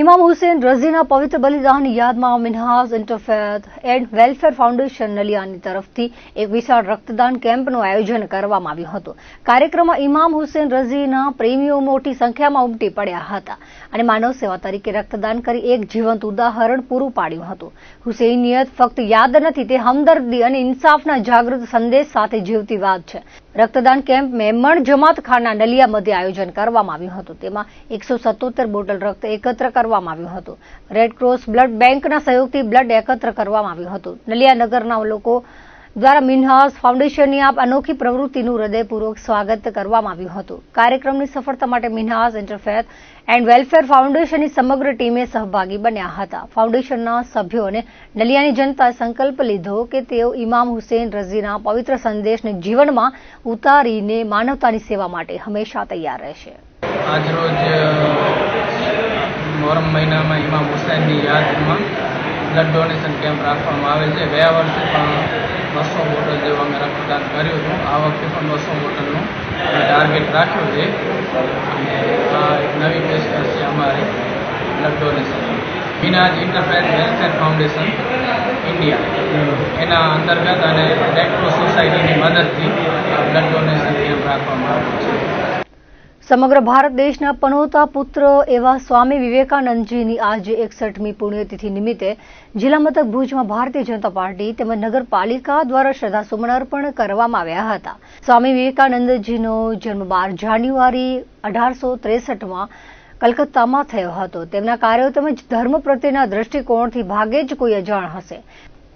ઇમામ હુસેન રઝીના પવિત્ર બલિદાનની યાદમાં Minhaj interfaith and welfare foundation નલિયાની તરફથી એક વિશાળ રક્તદાન કેમ્પનું આયોજન કરવામાં આવ્યું હતું. કાર્યક્રમમાં ઇમામ હુસેન રઝીના પ્રેમીઓ મોટી સંખ્યામાં ઉમટી પડ્યા હતા અને માનવ સેવા તરીકે રક્તદાન કરી એક જીવંત ઉદાહરણ પૂરું પાડ્યું હતું. હુસૈનિયત ફક્ત યાદ નથી, તે હમદર્દી અને ઇન્સાફના જાગૃત સંદેશ સાથે જીવતી વાત છે. રક્તદાન કેમ્પ મેમણ જમાત ખાના નલિયા મધ્ય આયોજન કરવામાં આવ્યું હતું. તેમાં 177 બોટલ રક્ત એકત્ર કરવામાં આવ્યું હતું. રેડ ક્રોસ બ્લડ બેંકના સહયોગથી બ્લડ એકત્ર કરવામાં આવ્યું હતું. નલિયા નગરના લોકો દ્વારા મિન્હાજ ફાઉન્ડેશનની આ અનોખી પ્રવૃત્તિનું હૃદયપૂર્વક સ્વાગત કરવામાં આવ્યું હતું. કાર્યક્રમની સફળતા માટે મિન્હાજ ઇન્ટરફેથ એન્ડ વેલફેર ફાઉન્ડેશનની સમગ્ર ટીમે સહભાગી બન્યા હતા. ફાઉન્ડેશનના સભ્યો અને નલિયાની જનતાએ સંકલ્પ લીધો કે તેઓ ઇમામ હુસેન રઝીના પવિત્ર સંદેશને જીવનમાં ઉતારીને માનવતાની સેવા માટે હંમેશા તૈયાર રહેશે. આજરોજ મોહરમ મહિનામાં ઇમામ હુસૈનની યાદમાં બ્લડ ડોનેશન કેમ્પ રાખવામાં આવે છે. ગયા વર્ષે પણ 200 બોટલ જેવું અમે રક્તદાન કર્યું હતું. આ વખતે પણ 200 બોટલનું ટાર્ગેટ રાખ્યું છે અને આ એક નવી પેશકશ છે અમારી blood donation. Minhaj Interfaith Welfare Foundation India એના અંતર્ગત અને રેડ ક્રોસ સોસાયટીની મદદથી બ્લડ ડોનેશન કેમ્પ રાખવામાં આવ્યું છે. સમગ્ર ભારત દેશના પનોતા પુત્ર એવા સ્વામી વિવેકાનંદજીની આજે 61મી પુણ્યતિથિ નિમિત્તે જિલ્લા મથક ભુજમાં ભારતીય જનતા પાર્ટી તેમજ નગરપાલિકા દ્વારા શ્રદ્ધાસુમન અર્પણ કરવામાં આવ્યા હતા. સ્વામી વિવેકાનંદજીનો જન્મ 12 જાન્યુઆરી 1863માં કલકત્તામાં થયો હતો. તેમના કાર્યો તેમજ ધર્મ પ્રત્યેના દ્રષ્ટિકોણથી ભાગે જ કોઈ અજાણ હશે.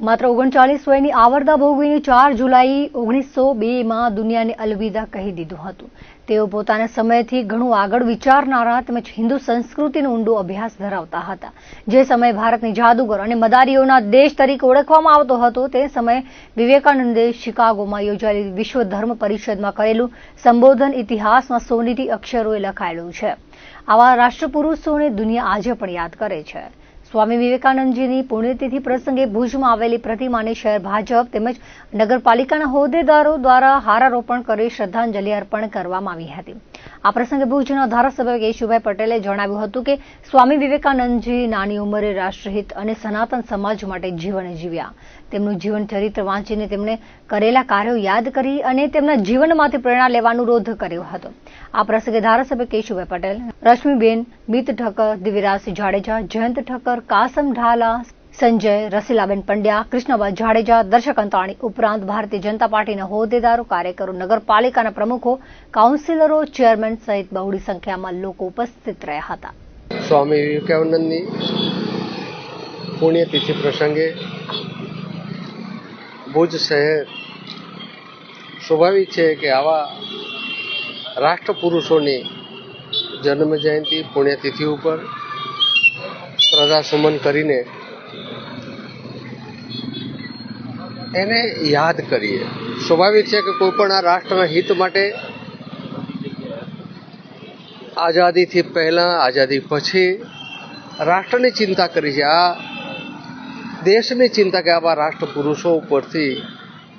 માત્ર 39 વયની આવરદા ભોગવીને 4 જુલાઈ 1902માં દુનિયાને અલવિદા કહી દીધું હતું. તેઓ પોતાના સમયથી ઘણું આગળ વિચારનારા તેમજ હિન્દુ સંસ્કૃતિનો ઊંડો અભ્યાસ ધરાવતા હતા. જે સમયે ભારતની જાદુગર અને મદારીઓના દેશ તરીકે ઓળખવામાં આવતો હતો, તે સમયે વિવેકાનંદે શિકાગોમાં યોજાયેલી વિશ્વ ધર્મ પરિષદમાં કરેલું સંબોધન ઇતિહાસમાં સોનેરી અક્ષરોએ લખાયેલું છે. આવા રાષ્ટ્રપુરુષોને દુનિયા આજે પણ યાદ કરે છે. સ્વામી વિવેકાનંદજીની પુણ્યતિથિ પ્રસંગે ભુજમાં આવેલી પ્રતિમાને શહેર ભાજપ તેમજ નગરપાલિકાના હોદ્દેદારો દ્વારા હારારોપણ કરી શ્રદ્ધાંજલિ અર્પણ કરવામાં આવી હતી. આ પ્રસંગે ભુજના ધારાસભ્ય કેશુભાઈ પટેલે જણાવ્યું હતું કે સ્વામી વિવેકાનંદજી નાની ઉંમરે રાષ્ટ્રહિત અને સનાતન સમાજ માટે જીવન જીવ્યા. તેમનું જીવન ચરિત્ર વાંચીને તેમણે કરેલા કાર્યો યાદ કરી અને તેમના જીવનમાંથી પ્રેરણા લેવાનો અનુરોધ કર્યો હતો. આ પ્રસંગે ધારાસભ્ય કેશુભાઈ પટેલ, રશ્મિબેન, મિત ઠક્કર, દિવ્યરાજસિંહ જાડેજા, જયંત ઠક્કર, કાસમ ઢાલા, સંજય, રસીલાબેન પંડ્યા, કૃષ્ણબા જાડેજા, દર્શક અંતાણી ઉપરાંત ભારતીય જનતા પાર્ટીના હોદ્દેદારો, કાર્યકરો, નગરપાલિકાના પ્રમુખો, કાઉન્સિલરો, ચેરમેન સહિત બહોળી સંખ્યામાં લોકો ઉપસ્થિત રહ્યા હતા. સ્વામી વિવેકાનંદની પુણ્યતિથિ પ્રસંગે ભુજ શહેર સ્વાભાવિક છે કે આવા રાષ્ટ્રપુરુષોની જન્મ જયંતિ પુણ્યતિથિ ઉપર શ્રદ્ધાસુમન કરીને એને યાદ કરીએ. સ્વાભાવિક છે કે કોઈ પણ આ રાષ્ટ્રના હિત માટે આઝાદીથી પહેલાં, આઝાદી પછી રાષ્ટ્રની ચિંતા કરી છે. આ દેશની ચિંતા કે આવા રાષ્ટ્રપુરુષો ઉપરથી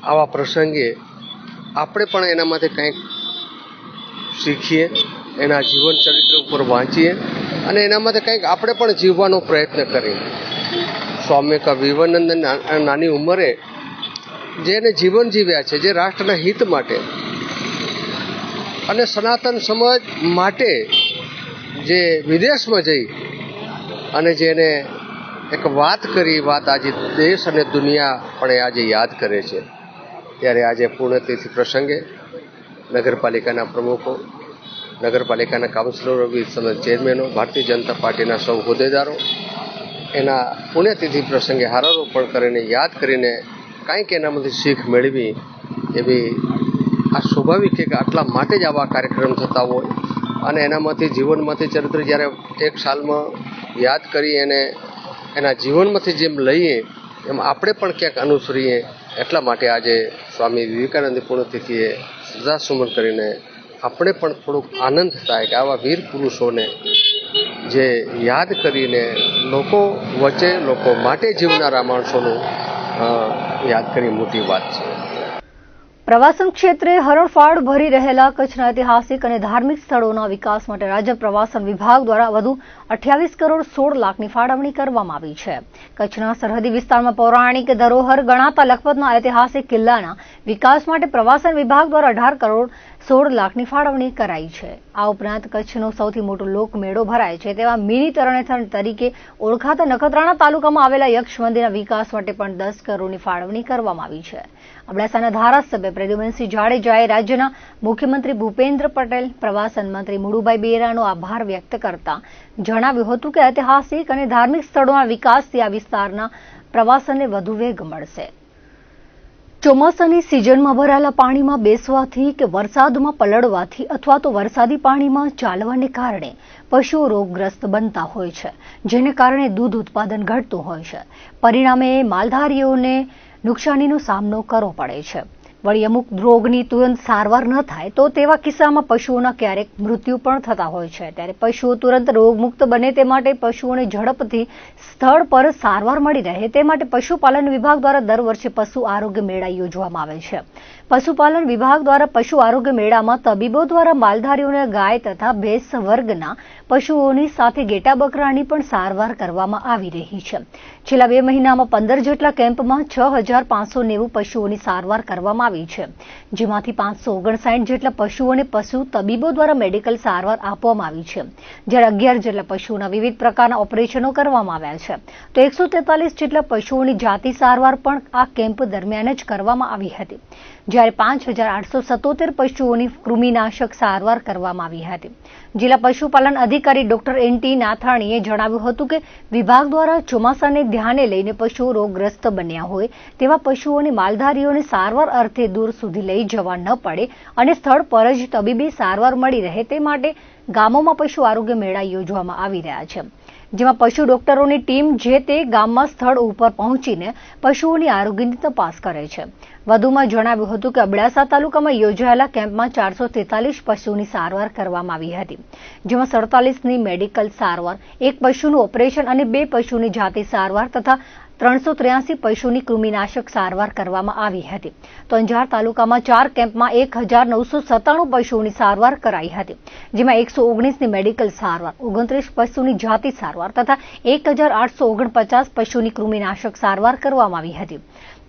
આવા પ્રસંગે આપણે પણ એનામાંથી કંઈક શીખીએ, એના જીવન ચરિત્ર ઉપર વાંચીએ અને એનામાંથી કંઈક આપણે પણ જીવવાનો પ્રયત્ન કરીએ. સ્વામી વિવેકાનંદ નાની ઉંમરે જેને જીવન જીવ્યા છે, જે રાષ્ટ્રના હિત માટે અને સનાતન સમાજ માટે જે વિદેશમાં જઈ અને જેને એક વાત કરી, વાત આજે દેશ અને દુનિયા પણ આજે યાદ કરે છે. ત્યારે આજે પુણ્યતિથિ પ્રસંગે નગરપાલિકાના પ્રમુખો, નગરપાલિકાના કાઉન્સિલરો, ચેરમેનો, ભારતીય જનતા પાર્ટીના સૌ હોદ્દેદારો એના પુણ્યતિથિ પ્રસંગે હારારોપણ કરીને યાદ કરીને કાંઈક એનામાંથી શીખ મેળવી એવી આ સ્વાભાવિક છે કે આટલા માટે જ આવા કાર્યક્રમ થતા હોય અને એનામાંથી જીવનમાંથી ચરિત્ર જ્યારે એક સાલમાં યાદ કરી એને એના જીવનમાંથી જેમ લઈએ એમ આપણે પણ ક્યાંક અનુસરીએ. એટલા માટે આજે સ્વામી વિવેકાનંદની પુણ્યતિથિએ શ્રદ્ધાસુમન કરીને આપણે પણ થોડુંક આનંદ થાય કે આવા વીર પુરુષોને જે યાદ કરીને લોકો વચ્ચે, લોકો માટે જીવનારા માણસોનું યાદ કરી મોટી વાત છે. પ્રવાસન ક્ષેત્રે હરણફાળ ભરી રહેલા કચ્છના ઐતિહાસિક અને ધાર્મિક સ્થળોના વિકાસ માટે રાજ્ય પ્રવાસન વિભાગ દ્વારા વધુ 28 કરોડ 16 લાખની ફાળવણી કરવામાં આવી છે. કચ્છના સરહદી વિસ્તારમાં પૌરાણિક ધરોહર ગણાતા લખપતના ઐતિહાસિક કિલ્લાના વિકાસ માટે પ્રવાસન વિભાગ દ્વારા 18 કરોડ 16 લાખની ફાળવણી કરાઈ છે. આ ઉપરાંત કચ્છનો સૌથી મોટો લોકમેળો ભરાય છે તેવા મિની તરણેતર તરીકે ઓળખાતા નખત્રાણા તાલુકામાં આવેલા યક્ષ મંદિરના વિકાસ માટે પણ 10 કરોડની ફાળવણી કરવામાં આવી છે. અબડાસાના ધારાસભ્ય પ્રદ્યુમનસિંહ જાડેજાએ રાજ્યના મુખ્યમંત્રી ભૂપેન્દ્ર પટેલ, પ્રવાસન મંત્રી મુળુભાઈ બેરાનો આભાર વ્યક્ત કરતા જણાવ્યું હતું કે ઐતિહાસિક અને ધાર્મિક સ્થળોના વિકાસથી આ વિસ્તારના પ્રવાસનને વધુ વેગ મળશે. ચોમાસાની સિઝનમાં ભરાયેલા પાણીમાં બેસવાથી કે વરસાદમાં પલળવાથી અથવા તો વરસાદી પાણીમાં ચાલવાને કારણે પશુઓ રોગગ્રસ્ત બનતા હોય છે, જેને કારણે દૂધ ઉત્પાદન ઘટતું હોય છે. પરિણામે માલધારીઓને નુકસાનીનો સામનો કરવો પડે છે. વળી અમુક રોગની તુરંત સારવાર ન થાય તો તેવા કિસ્સામાં પશુઓના ક્યારેક મૃત્યુ પણ થતા હોય છે. ત્યારે પશુઓ તુરંત રોગમુક્ત બને તે માટે પશુઓને ઝડપથી સ્થળ પર સારવાર મળી રહે તે માટે પશુપાલન વિભાગ દ્વારા દર વર્ષે પશુ આરોગ્ય મેળા યોજવામાં આવે છે. પશુપાલન વિભાગ દ્વારા પશુ આરોગ્ય મેળામાં તબીબો દ્વારા માલધારીઓને ગાય તથા ભેંસ વર્ગના પશુઓની સાથે ઘેટા બકરાની પણ સારવાર કરવામાં આવી રહી છે. છેલ્લા 2 મહિનામાં 15 જેટલા કેમ્પમાં 6590 પશુઓની સારવાર કરવામાં આવી છે, જેમાંથી 559 જેટલા પશુઓને પશુ તબીબો દ્વારા મેડિકલ સારવાર આપવામાં આવી છે, જ્યારે 11 જેટલા પશુઓના વિવિધ પ્રકારના ઓપરેશનો કરવામાં આવ્યા છે. તો 143 જેટલા પશુઓની જાતિ સારવાર પણ આ કેમ્પ દરમિયાન જ કરવામાં આવી હતી, જ્યારે 5877 પશુઓની કૃમિનાશક સારવાર કરવામાં આવી હતી. જિલ્લા પશુપાલન અધિકારી ડોક્ટર એન.ટી. નાથાણીએ જણાવ્યું હતું કે વિભાગ દ્વારા ચોમાસાને ધ્યાને લઈને પશુઓ રોગગ્રસ્ત બન્યા હોય તેવા પશુઓની માલધારીઓને સારવાર અર્થે દૂર સુધી લઈ જવા ન પડે અને સ્થળ પર જ તબીબી સારવાર મળી રહે તે માટે ગામોમાં પશુ આરોગ્ય મેળા યોજવામાં આવી રહ્યા છે, જેમાં પશુ ડોક્ટરોની ટીમ જે તે ગામમાં સ્થળ ઉપર પહોંચીને પશુઓની આરોગ્યની તપાસ કરે છે. વધુમાં જણાવ્યું હતું કે અબડાસા તાલુકામાં યોજાયેલા કેમ્પમાં 443 પશુની સારવાર કરવામાં આવી હતી, જેમાં 47ની મેડિકલ સારવાર, 1 પશુનું ઓપરેશન અને 2 પશુની જાતિ સારવાર તથા 383 પશુની કૃમિનાશક સારવાર કરવામાં આવી હતી. તો અંજાર તાલુકામાં 4 કેમ્પમાં 1997 પશુઓની સારવાર કરાઈ હતી, જેમાં 119ની મેડિકલ સારવાર, 29 પશુની જાતિ સારવાર તથા 1849 પશુની કૃમિનાશક સારવાર કરવામાં આવી હતી.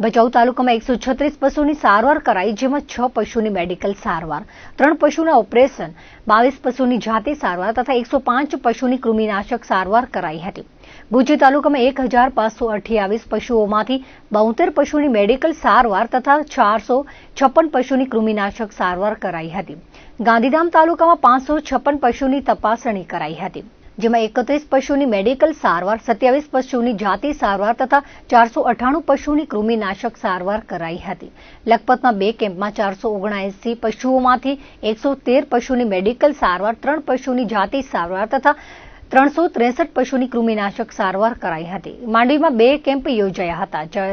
ભચાઉ તાલુકામાં 136 પશુની સારવાર કરાઈ, જેમાં 6 પશુની મેડિકલ સારવાર, 3 પશુના ઓપરેશન, 22 પશુની જાતિ સારવાર તથા 105 પશુની કૃમિનાશક સારવાર કરાઈ હતી. ભુજ તાલુકામાં 1528 પશુઓમાંથી 72 પશુની મેડિકલ સારવાર તથા 456 પશુની કૃમિનાશક સારવાર કરાઈ હતી. ગાંધીધામ તાલુકામાં 556 પશુની તપાસણી કરાઈ હતી, જેમાં 31 પશુની મેડિકલ સારવાર, 27 પશુની જાતિ સારવાર તથા 498 પશુની કૃમિનાશક સારવાર કરાઈ હતી. લખપતમાં 2 કેમ્પમાં 479 પશુઓમાંથી 113 પશુની મેડિકલ સારવાર, 3 પશુની જાતિ સારવાર તથા 363 પશુની કૃમિનાશક સારવાર કરાઈ હતી. માંડવીમાં 2 કેમ્પ યોજાયા હતા,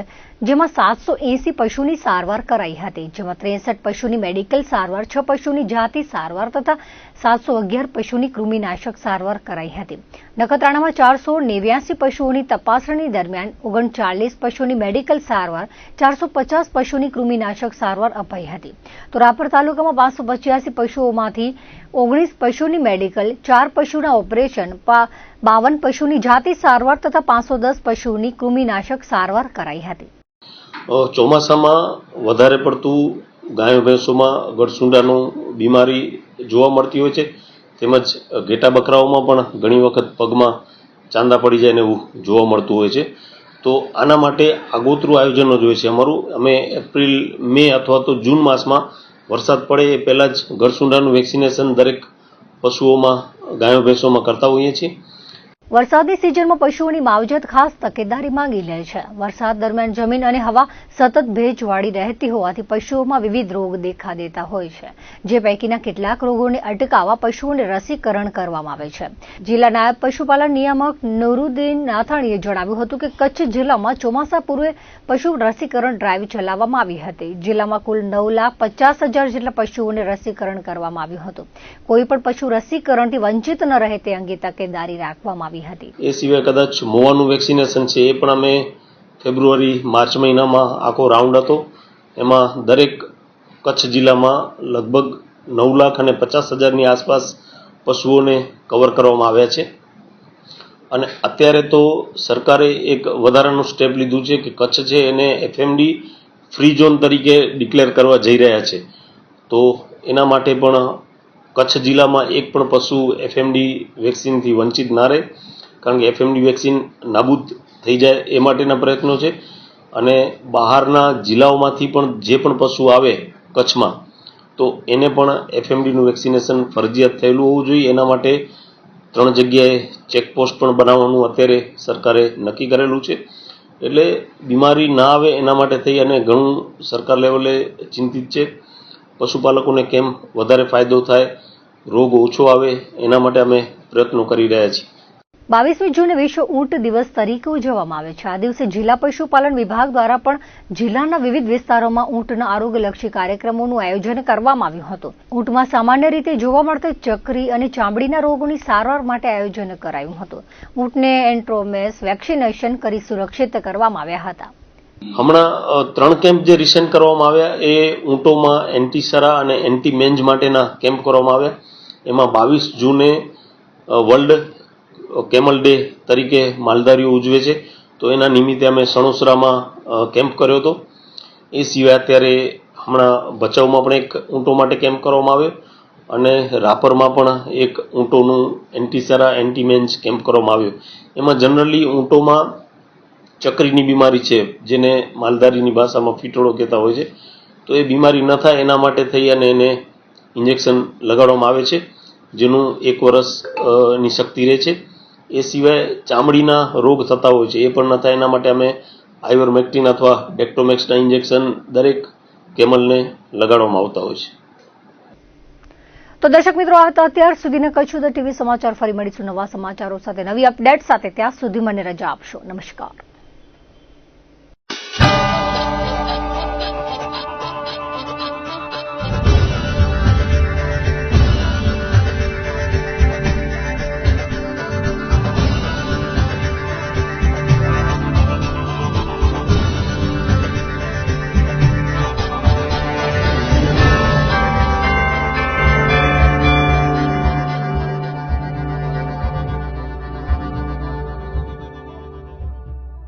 જેમાં 780 પશુની સારવાર કરાઈ હતી, જેમાં 63 પશુની મેડિકલ સારવાર, 6 પશુની જાતિ સારવાર તથા 711 પશુની કૃમિનાશક સારવાર કરાઈ હતી. નખત્રાણામાં 489 પશુઓની તપાસણી દરમિયાન 39 પશુની મેડિકલ સારવાર, 450 પશુની કૃમિનાશક સારવાર અપાઈ હતી. તો રાપર તાલુકામાં 585 પશુઓમાંથી 19 પશુની મેડિકલ, 4 પશુના ઓપરેશન, 52 પશુની જાતિ સારવાર તથા 510 પશુની કૃમિનાશક સારવાર કરાઈ હતી. ચોમાસામાં વધારે પડતું ગાયો ભેંસોમાં ગળસુંડાનું બીમારી જોવા મળતી હોય છે, તેમજ ઘેટા બકરાઓમાં પણ ઘણી વખત પગમાં ચાંદા પડી જાય ને એવું જોવા મળતું હોય છે. તો આના માટે આગોતરું આયોજનો જોઈએ છે અમારું. અમે એપ્રિલ, મે અથવા તો જૂન માસમાં વરસાદ પડે એ પહેલાં જ ગળસુંડાનું વેક્સિનેશન દરેક પશુઓમાં, ગાયો ભેંસોમાં કરતા હોઈએ છીએ. વરસાદની સિઝનમાં પશુઓની માવજત ખાસ તકેદારી માંગી લે છે. વરસાદ દરમિયાન જમીન અને હવા સતત ભેજવાળી રહેતી હોવાથી પશુઓમાં વિવિધ રોગ દેખા દેતા હોય છે, જે પૈકીના કેટલાક રોગોને અટકાવવા પશુઓને રસીકરણ કરવામાં આવે છે. જિલ્લા નાયબ પશુપાલન નિયામક નુરુદ્દીન નાથાણીએ જણાવ્યું હતું કે કચ્છ જિલ્લામાં ચોમાસા પૂર્વે પશુ રસીકરણ ડ્રાઈવ ચલાવવામાં આવી હતી. જિલ્લામાં કુલ 9,50,000 જેટલા પશુઓને રસીકરણ કરવામાં આવ્યું હતું. કોઈ પણ પશુ રસીકરણથી વંચિત ન રહે તે અંગે તકેદારી રાખવામાં આવી. એ સિવાય કદાચ મોવાનું વેક્સિનેશન છે એ પણ અમે ફેબ્રુઆરી, માર્ચ મહિનામાં આખો રાઉન્ડ હતો. એમાં દરેક કચ્છ જિલ્લામાં લગભગ 9,50,000ની આસપાસ પશુઓને કવર કરવામાં આવ્યા છે. અને અત્યારે તો સરકારે એક વધારાનું સ્ટેપ લીધું છે કે કચ્છ છે એને એફએમડી ફ્રી ઝોન તરીકે ડિક્લેર કરવા જઈ રહ્યા છે. તો એના માટે પણ કચ્છ જિલ્લામાં એક પણ પશુ એફએમડી વેક્સિનથી વંચિત ના રહે, કારણ કે એફએમડી વેક્સિન નાબૂદ થઈ જાય એ માટેના પ્રયત્નો છે. અને બહારના જિલ્લાઓમાંથી પણ જે પણ પશુ આવે કચ્છમાં તો એને પણ એફએમડીનું વેક્સિનેશન ફરજિયાત થયેલું હોવું જોઈએ. એના માટે 3 જગ્યાએ ચેકપોસ્ટ પણ બનાવવાનું અત્યારે સરકારે નક્કી કરેલું છે. એટલે બીમારી ના આવે એના માટે થઈ અને ઘણું સરકાર લેવલે ચિંતિત છે. પશુપાલકોને કેમ વધારે ફાયદો થાય, રોગ ઓછો આવે એના માટે અમે પ્રયત્નો કરી રહ્યા છીએ. 22મી જૂને વિશ્વ ઊંટ દિવસ તરીકે ઉજવવામાં આવે છે. આ દિવસે જિલ્લા પશુપાલન વિભાગ દ્વારા પણ જિલ્લાના વિવિધ વિસ્તારોમાં ઊંટના આરોગ્યલક્ષી કાર્યક્રમોનું આયોજન કરવામાં આવ્યું હતું. ઊંટમાં સામાન્ય રીતે જોવા મળતા ચકરી અને ચામડીના રોગોની સારવાર માટે આયોજન કરાયું હતું. ઊંટને એન્ટ્રોમેસ વેક્સિનેશન કરી સુરક્ષિત કરવામાં આવ્યા હતા. હમણાં 3 કેમ્પ જે રિસેન્ટ કરવામાં આવ્યા એ ઊંટોમાં એન્ટીસરા અને એન્ટી મેન્જ માટેના કેમ્પ કરવામાં આવ્યા. એમાં 22 જૂને વર્લ્ડ કેમલ ડે તરીકે માલધારીઓ ઉજવે છે, તો એના નિમિત્તે અમે સણોસરામાં કેમ્પ કર્યો હતો. એ સિવાય અત્યારે હમણાં ભચાઉમાં પણ એક ઊંટો માટે કેમ્પ કરવામાં આવ્યો અને રાપરમાં પણ એક ઊંટોનું એન્ટીસરા એન્ટીમેન્જ કેમ્પ કરવામાં આવ્યો. એમાં જનરલી ઊંટોમાં ચકરીની બીમારી છે, જેને માલધારીની ભાષામાં ફીટોળો કહેતા હોય છે, તો એ બીમારી ન થાય એના માટે થઈ અને એને ઇન્જેક્શન લગાડવામાં આવે છે, જેનું 1 વર્ષની શક્તિ રહે છે. એ સિવાય ચામડીના રોગ થતા હોય છે, એ પણ ન થાય એના માટે અમે આઈવરમેક્ટિન અથવા ડેક્ટોમેક્સના ઇન્જેક્શન દરેક કેમલને લગાડવામાં આવતા હોય છે. તો દર્શક મિત્રો, આ હતા અત્યાર સુધીના કચ્છ ઉદર ટીવી સમાચાર. ફરી મળીશું નવા સમાચારો સાથે, નવી અપડેટ સાથે. ત્યાં સુધી મને રજા આપશો. નમસ્કાર.